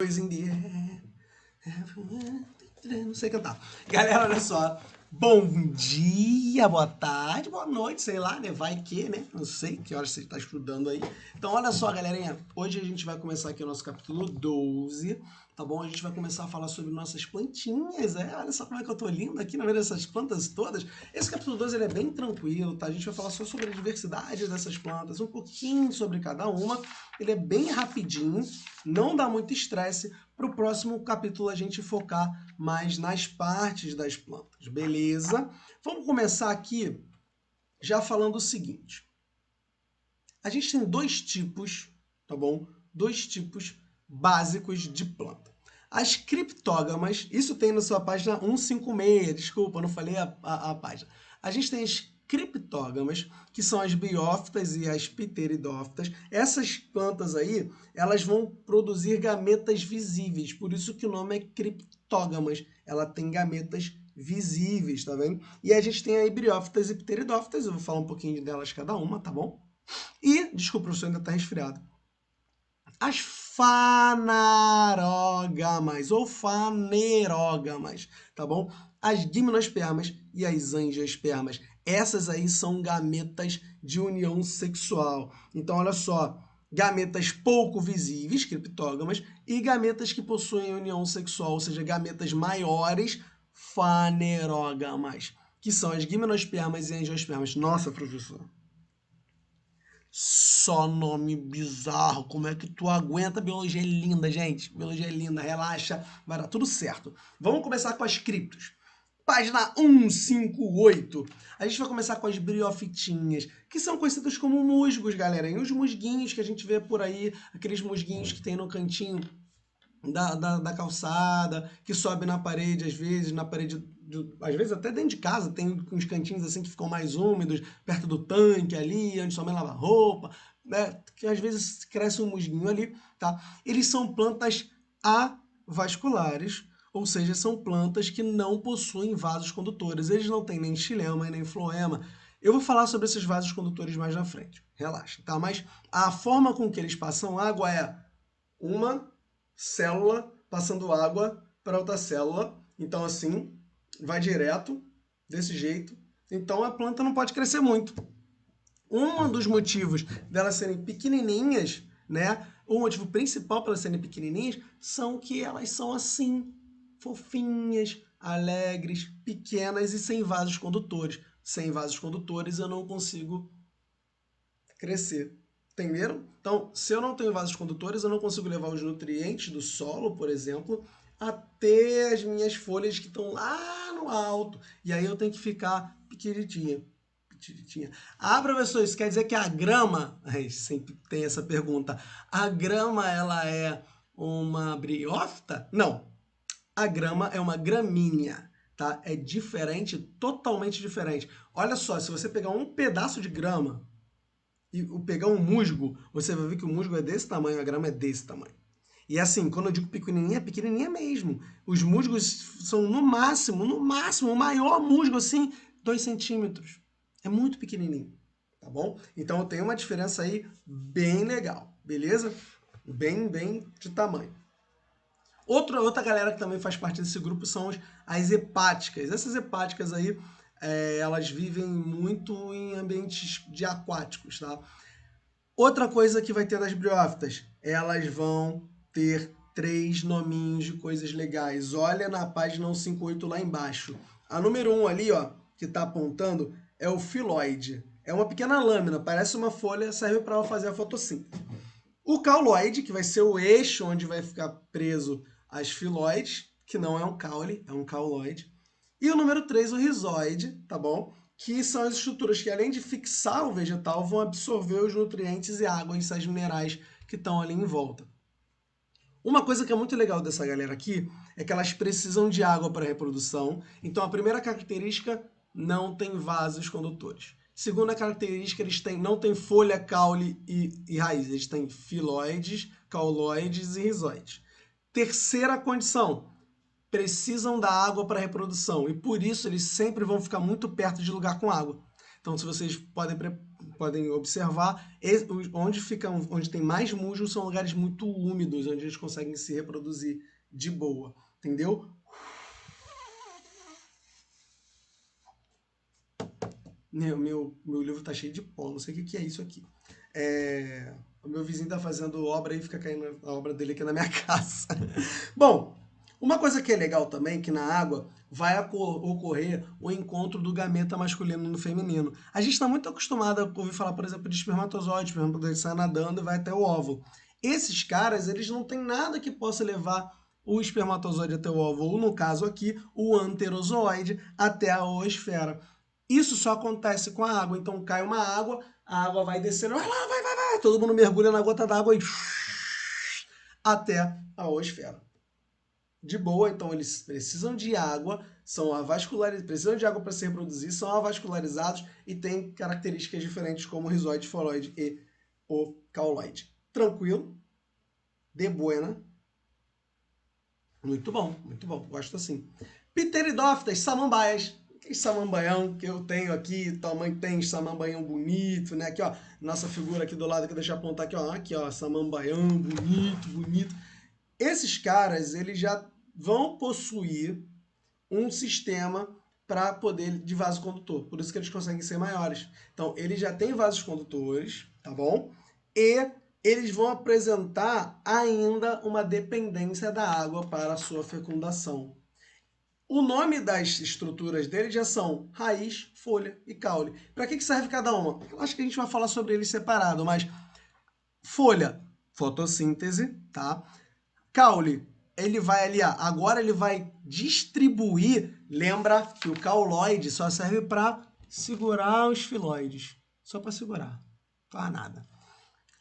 In the air. Não sei cantar. Galera, olha só. Bom dia, boa tarde, boa noite, sei lá, né? Vai que, né? Não sei que horas você está estudando aí. Então, olha só, galerinha. Hoje a gente vai começar aqui o nosso capítulo 12, tá bom? A gente vai começar a falar sobre nossas plantinhas, Olha só como é que eu tô lindo aqui no meio dessas plantas todas. Esse capítulo 12 ele é bem tranquilo, tá? A gente vai falar só sobre a diversidade dessas plantas, um pouquinho sobre cada uma. Ele é bem rapidinho, não dá muito estresse. Para o próximo capítulo a gente focar mais nas partes das plantas, beleza? Vamos começar aqui já falando o seguinte. A gente tem dois tipos, tá bom? Dois tipos básicos de planta. As criptógamas, isso tem na sua página 156, desculpa, não falei a página. A gente tem as criptógamas, que são as biófitas e as pteridófitas. Essas plantas aí, elas vão produzir gametas visíveis, por isso que o nome é criptógamas. Ela tem gametas visíveis, tá vendo? E a gente tem aí briófitas e pteridófitas, eu vou falar um pouquinho delas cada uma, tá bom? E, desculpa, o professor ainda está resfriado. As fanarógamas ou fanerógamas, tá bom? As gimnospermas e as angiospermas. Essas aí são gametas de união sexual. Então, olha só, gametas pouco visíveis, criptógamas, e gametas que possuem união sexual, ou seja, gametas maiores, fanerógamas, que são as gimnospermas e angiospermas. Nossa, professor. Só nome bizarro. Como é que tu aguenta? Biologia é linda, gente. Biologia é linda. Relaxa, vai dar tudo certo. Vamos começar com as criptos. Página 158. A gente vai começar com as briofitinhas, que são conhecidas como musgos, galera. E os musguinhos que a gente vê por aí, aqueles musguinhos que tem no cantinho da calçada, que sobe na parede, às vezes, na parede, às vezes até dentro de casa, tem uns cantinhos assim que ficam mais úmidos, perto do tanque ali, onde sua mãe lava roupa, né? Que às vezes cresce um musguinho ali, tá? Eles são plantas avasculares, ou seja, são plantas que não possuem vasos condutores. Eles não têm nem xilema nem floema. Eu vou falar sobre esses vasos condutores mais na frente, relaxa, tá? Mas a forma com que eles passam água é uma célula passando água para outra célula. Então, assim, vai direto, desse jeito. Então, a planta não pode crescer muito. Um dos motivos delas serem pequenininhas, né? O motivo principal para elas serem pequenininhas são que elas são assim, fofinhas, alegres, pequenas e sem vasos condutores. Sem vasos condutores eu não consigo crescer. Entenderam? Então, se eu não tenho vasos condutores, eu não consigo levar os nutrientes do solo, por exemplo, até as minhas folhas que estão lá no alto. E aí eu tenho que ficar pequenininha. Ah, professor, isso quer dizer que a grama... sempre tem essa pergunta. A grama, ela é uma briófita? Não. A grama é uma gramínea, tá? É diferente, totalmente diferente. Olha só, se você pegar um pedaço de grama e pegar um musgo, você vai ver que o musgo é desse tamanho, a grama é desse tamanho. E assim, quando eu digo pequenininha, é pequenininha mesmo. Os musgos são no máximo, o maior musgo assim, 2 centímetros. É muito pequenininho, tá bom? Então tem uma diferença aí bem legal, beleza? Bem de tamanho. Outra galera que também faz parte desse grupo são as hepáticas. Essas hepáticas aí, elas vivem muito em ambientes de aquáticos, tá? Outra coisa que vai ter nas briófitas, elas vão ter 3 nominhos de coisas legais. Olha na página 158 lá embaixo. A número 1 ali, ó, que está apontando, é o filóide. É uma pequena lâmina, parece uma folha, serve para fazer a fotossíntese. O cauloide, que vai ser o eixo onde vai ficar preso as filóides, que não é um caule, é um cauloide. E o número 3, o rizoide, tá bom? Que são as estruturas que, além de fixar o vegetal, vão absorver os nutrientes e água e sais minerais que estão ali em volta. Uma coisa que é muito legal dessa galera aqui é que elas precisam de água para a reprodução. Então, a primeira característica, não tem vasos condutores. Segunda característica, eles não têm folha, caule e raiz. Eles têm filóides, cauloides e rizoides. Terceira condição, precisam da água para a reprodução e por isso eles sempre vão ficar muito perto de lugar com água. Então, se vocês podem podem observar, onde tem mais musgo são lugares muito úmidos, onde eles conseguem se reproduzir de boa, entendeu? Meu livro tá cheio de pó, não sei o que é isso aqui. O meu vizinho tá fazendo obra e fica caindo a obra dele aqui na minha casa. Bom, uma coisa que é legal também, que na água vai ocorrer o encontro do gameta masculino no feminino. A gente está muito acostumado a ouvir falar, por exemplo, de espermatozoide, por exemplo, ele sai nadando e vai até o óvulo. Esses caras, eles não têm nada que possa levar o espermatozoide até o óvulo, ou no caso aqui, o anterozoide até a oosfera. Isso só acontece com a água. Então cai uma água, a água vai descendo, vai lá, vai. Todo mundo mergulha na gota d'água e até a oosfera. De boa, então eles precisam de água, precisam de água para se reproduzir, são avascularizados e têm características diferentes como o rizoide, foloide e o cauloide. Tranquilo? De buena. Muito bom, gosto assim. Pteridófitas, samambaias. Que samambaião que eu tenho aqui, tua mãe tem samambaião bonito, né? Aqui, ó, nossa figura aqui do lado, que deixa eu apontar aqui, ó, samambaião bonito. Esses caras, eles já vão possuir um sistema para poder de vaso condutor, por isso que eles conseguem ser maiores. Então, eles já têm vasos condutores, tá bom? E eles vão apresentar ainda uma dependência da água para a sua fecundação. O nome das estruturas deles já são raiz, folha e caule. Para que serve cada uma? Eu acho que a gente vai falar sobre eles separado, mas folha, fotossíntese, tá? Caule, ele vai ali, ó, agora ele vai distribuir. Lembra que o cauloide só serve para segurar os filóides, só para segurar, não faz nada.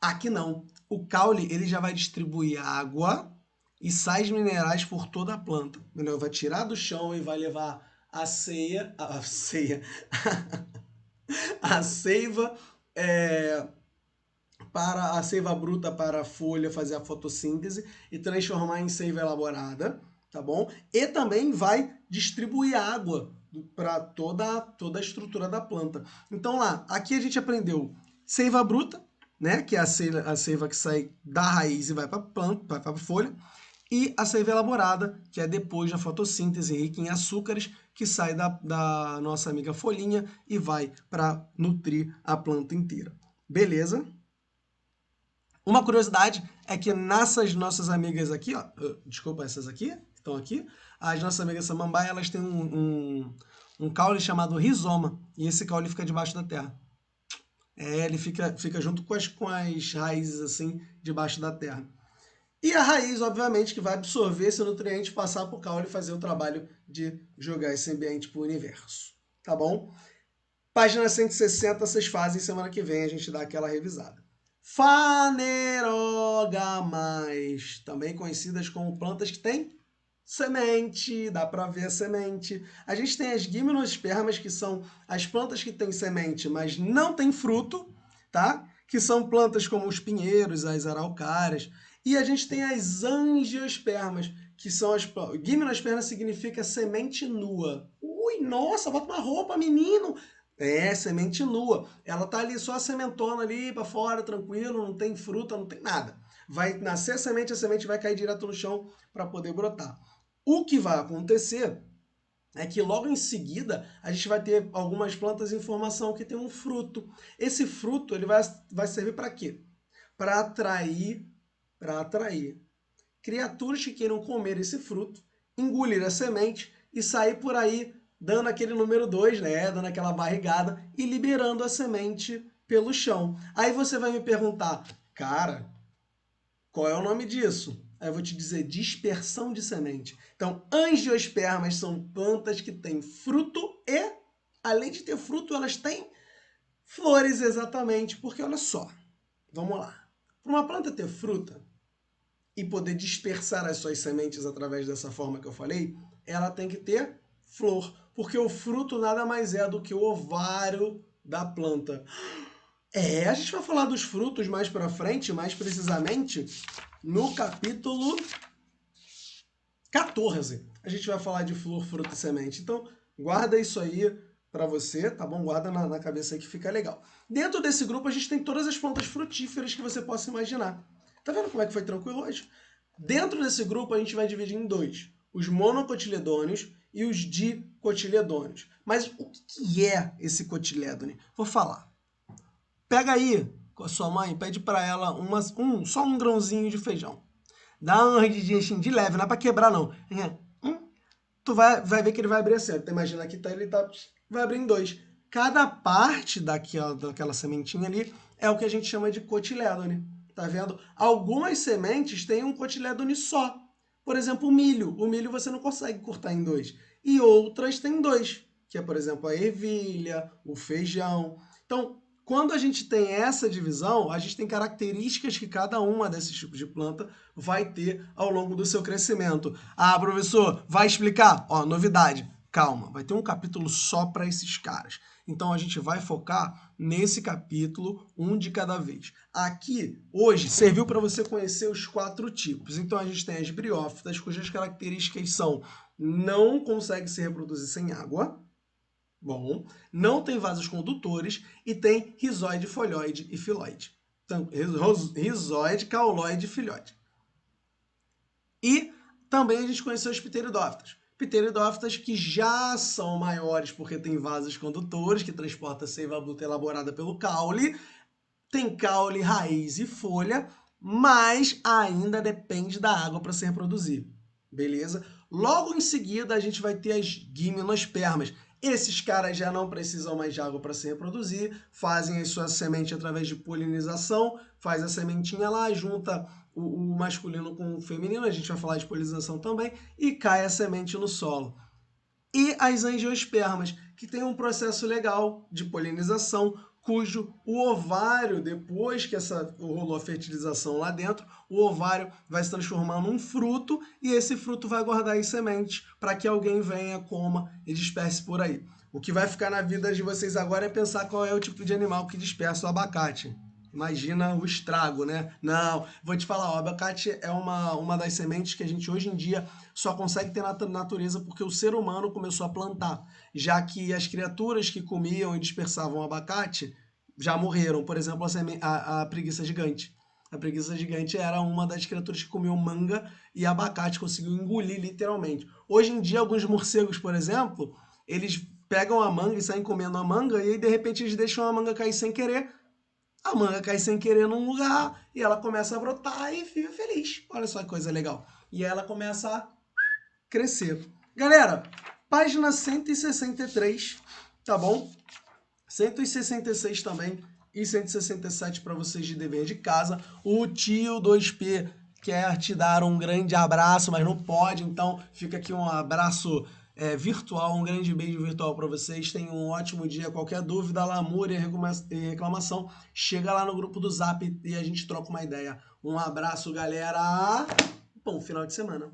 Aqui não. O caule, ele já vai distribuir água e sais minerais por toda a planta. Ele vai tirar do chão e vai levar a seiva para a seiva bruta para a folha fazer a fotossíntese e transformar em seiva elaborada, tá bom? E também vai distribuir água para toda a estrutura da planta. Então lá, aqui a gente aprendeu seiva bruta, né, que é a seiva que sai da raiz e vai para a planta, vai para a folha, e a seiva elaborada, que é depois da fotossíntese rica em açúcares, que sai da nossa amiga folhinha e vai para nutrir a planta inteira. Beleza? Uma curiosidade é que nessas nossas amigas aqui, ó, desculpa, essas aqui, que estão aqui, as nossas amigas samambaia, elas têm um caule chamado rizoma, e esse caule fica debaixo da terra. Ele fica junto com as raízes, assim, debaixo da terra. E a raiz, obviamente, que vai absorver esse nutriente, passar para o caule e fazer o trabalho de jogar esse ambiente para o universo. Tá bom? Página 160, vocês fazem, semana que vem a gente dá aquela revisada. Fanerogamas, também conhecidas como plantas que têm semente, dá para ver a semente. A gente tem as gimnospermas, que são as plantas que têm semente, mas não têm fruto, tá? Que são plantas como os pinheiros, as araucárias. E a gente tem as angiospermas, que são as... Gimnosperma significa semente nua. Ui, nossa, bota uma roupa, menino! Semente nua. Ela tá ali só a sementona ali para fora, tranquilo, não tem fruta, não tem nada. Vai nascer a semente vai cair direto no chão para poder brotar. O que vai acontecer é que logo em seguida a gente vai ter algumas plantas em formação que tem um fruto. Esse fruto ele vai servir para quê? Para atrair criaturas que queiram comer esse fruto, engolir a semente e sair por aí dando aquele número 2, né? Dando aquela barrigada e liberando a semente pelo chão. Aí você vai me perguntar, cara, qual é o nome disso? Aí eu vou te dizer dispersão de semente. Então, angiospermas são plantas que têm fruto e, além de ter fruto, elas têm flores exatamente. Porque, olha só, vamos lá. Para uma planta ter fruta e poder dispersar as suas sementes através dessa forma que eu falei, ela tem que ter flor. Porque o fruto nada mais é do que o ovário da planta. A gente vai falar dos frutos mais para frente, mais precisamente no capítulo 14. A gente vai falar de flor, fruto e semente. Então, guarda isso aí, para você, tá bom? Guarda na cabeça aí que fica legal. Dentro desse grupo a gente tem todas as plantas frutíferas que você possa imaginar. Tá vendo como é que foi tranquilo hoje? Dentro desse grupo a gente vai dividir em dois, os monocotiledôneos e os dicotiledôneos. Mas o que é esse cotilédone? Vou falar. Pega aí com a sua mãe, pede para ela só um grãozinho de feijão. Dá uma ardidinha assim, de leve, não é para quebrar não. Tu vai ver que ele vai abrir assim. Então, imagina aqui, vai abrir em dois. Cada parte daquela sementinha ali é o que a gente chama de cotilédone. Tá vendo? Algumas sementes têm um cotilédone só. Por exemplo, o milho. O milho você não consegue cortar em dois. E outras têm dois, que é, por exemplo, a ervilha, o feijão. Então, quando a gente tem essa divisão, a gente tem características que cada uma desses tipos de planta vai ter ao longo do seu crescimento. Ah, professor, vai explicar? Ó, novidade. Calma, vai ter um capítulo só para esses caras. Então a gente vai focar nesse capítulo, um de cada vez. Aqui, hoje, serviu para você conhecer os 4 tipos. Então a gente tem as briófitas, cujas características são não consegue se reproduzir sem água. Bom, não tem vasos condutores e tem rizóide, folhoide e filóide. Então, rizóide, cauloide e filhoide. E também a gente conheceu os pteridófitas. Pteridófitas que já são maiores porque tem vasos condutores que transporta a seiva bruta elaborada pelo caule. Tem caule, raiz e folha, mas ainda depende da água para se reproduzir. Beleza? Logo em seguida a gente vai ter as gimnospermas. Esses caras já não precisam mais de água para se reproduzir, fazem a sua semente através de polinização, faz a sementinha lá, junta o masculino com o feminino, a gente vai falar de polinização também, e cai a semente no solo. E as angiospermas, que tem um processo legal de polinização, cujo o ovário, depois que rolou a fertilização lá dentro, o ovário vai se transformar num fruto e esse fruto vai guardar as sementes para que alguém venha, coma e disperse por aí. O que vai ficar na vida de vocês agora é pensar qual é o tipo de animal que dispersa o abacate. Imagina o estrago, né? Não, vou te falar, o abacate é uma das sementes que a gente hoje em dia só consegue ter na natureza porque o ser humano começou a plantar, já que as criaturas que comiam e dispersavam o abacate já morreram. Por exemplo, a preguiça gigante. A preguiça gigante era uma das criaturas que comiam manga e abacate, conseguiu engolir literalmente. Hoje em dia, alguns morcegos, por exemplo, eles pegam a manga e saem comendo a manga e aí, de repente, eles deixam a manga cair sem querer. A manga cai sem querer num lugar e ela começa a brotar e fica feliz. Olha só que coisa legal. E ela começa a crescer. Galera, página 163, tá bom? 166 também e 167 para vocês de dever de casa. O tio 2P quer te dar um grande abraço, mas não pode, então fica aqui um abraço virtual, um grande beijo virtual para vocês. Tenham um ótimo dia. Qualquer dúvida, lamúria e reclamação, chega lá no grupo do Zap e a gente troca uma ideia. Um abraço, galera. Bom final de semana.